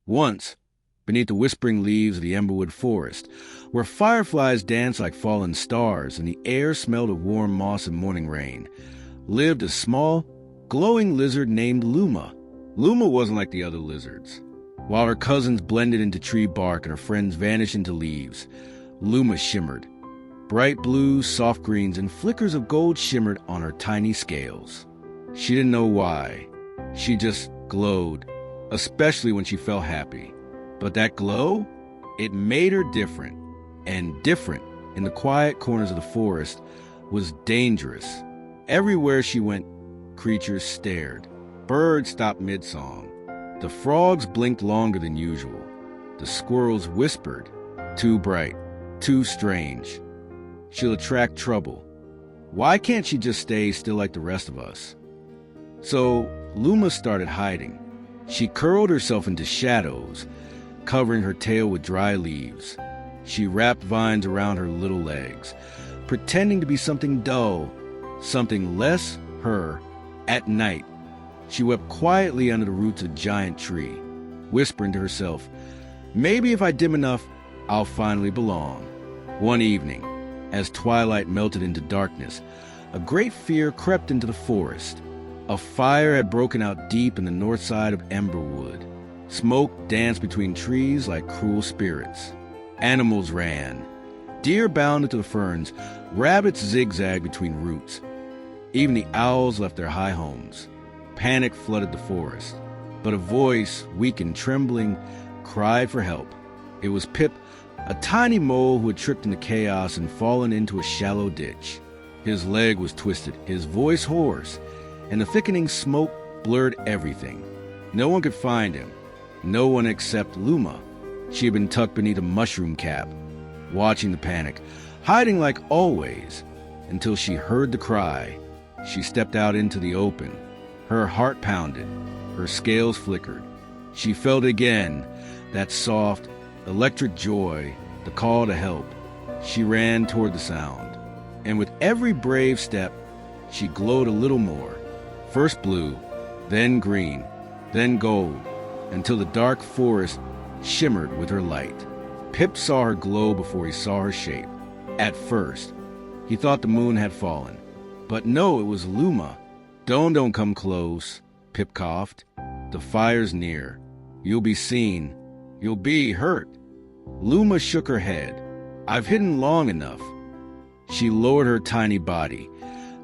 Once, beneath the whispering leaves of the emberwood forest, where fireflies danced like fallen stars and the air smelled of warm moss and morning rain, lived a small, glowing lizard named Luma. Luma wasn't like the other lizards. While her cousins blended into tree bark and her friends vanished into leaves, Luma shimmered. Bright blues, soft greens, and flickers of gold shimmered on her tiny scales. She didn't know why. She just glowed, especially when she felt happy. But that glow, it made her different. And different, in the quiet corners of the forest, was dangerous. Everywhere she went, creatures stared. Birds stopped mid-song. The frogs blinked longer than usual. The squirrels whispered, "Too bright, too strange. She'll attract trouble. Why can't she just stay still like the rest of us?" So Luma started hiding. She curled herself into shadows, covering her tail with dry leaves. She wrapped vines around her little legs, pretending to be something dull, something less her. At night, she wept quietly under the roots of a giant tree, whispering to herself, "Maybe if I dim enough, I'll finally belong." One evening, as twilight melted into darkness, a great fear crept into the forest. A fire had broken out deep in the north side of Emberwood. Smoke danced between trees like cruel spirits. Animals ran. Deer bounded to the ferns. Rabbits zigzagged between roots. Even the owls left their high homes. Panic flooded the forest. But a voice, weak and trembling, cried for help. It was Pip, a tiny mole who had tripped into chaos and fallen into a shallow ditch. His leg was twisted, his voice hoarse, and the thickening smoke blurred everything. No one could find him. No one except Luma. She had been tucked beneath a mushroom cap, watching the panic, hiding like always, until she heard the cry. She stepped out into the open. Her heart pounded. Her scales flickered. She felt again that soft, electric joy, the call to help. She ran toward the sound. And with every brave step, she glowed a little more. First blue, then green, then gold, until the dark forest shimmered with her light. Pip saw her glow before he saw her shape. At first, he thought the moon had fallen. But no, it was Luma. Don't come close," Pip coughed. "The fire's near. You'll be seen. You'll be hurt." Luma shook her head. "I've hidden long enough." She lowered her tiny body,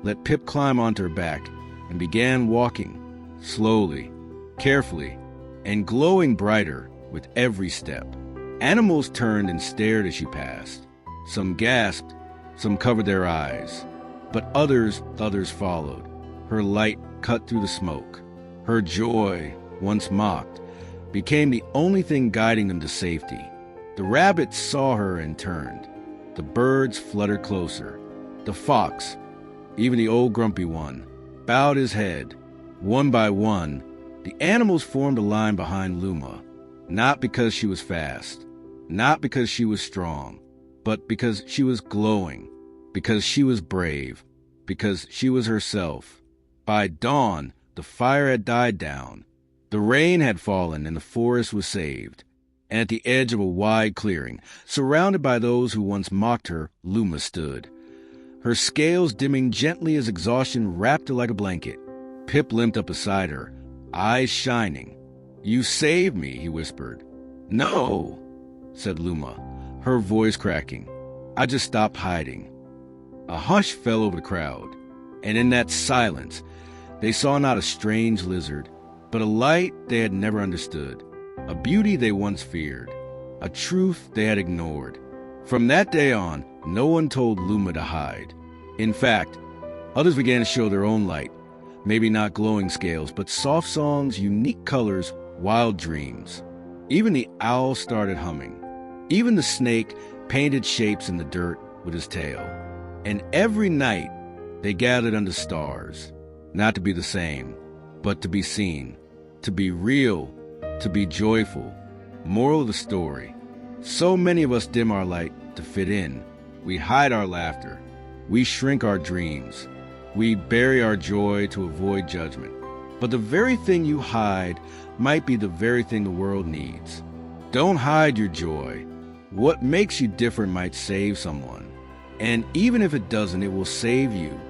let Pip climb onto her back, and began walking, slowly, carefully, and glowing brighter with every step. Animals turned and stared as she passed. Some gasped, some covered their eyes, but others followed. Her light cut through the smoke. Her joy, once mocked, became the only thing guiding them to safety. The rabbits saw her and turned. The birds fluttered closer. The fox, even the old grumpy one, bowed his head. One by one, the animals formed a line behind Luma, not because she was fast, not because she was strong, but because she was glowing, because she was brave, because she was herself. By dawn, the fire had died down. The rain had fallen and the forest was saved. And at the edge of a wide clearing, surrounded by those who once mocked her, Luma stood. Her scales dimming gently as exhaustion wrapped her like a blanket. Pip limped up beside her, eyes shining. "You saved me," he whispered. "No," said Luma, her voice cracking. "I just stopped hiding." A hush fell over the crowd, and in that silence, they saw not a strange lizard, but a light they had never understood, a beauty they once feared, a truth they had ignored. From that day on, no one told Luma to hide. In fact, others began to show their own light, maybe not glowing scales, but soft songs, unique colors, wild dreams. Even the owl started humming. Even the snake painted shapes in the dirt with his tail. And every night, they gathered under stars, not to be the same, but to be seen, to be real, to be joyful. Moral of the story: so many of us dim our light to fit in. We hide our laughter. We shrink our dreams. We bury our joy to avoid judgment. But the very thing you hide might be the very thing the world needs. Don't hide your joy. What makes you different might save someone. And even if it doesn't, it will save you.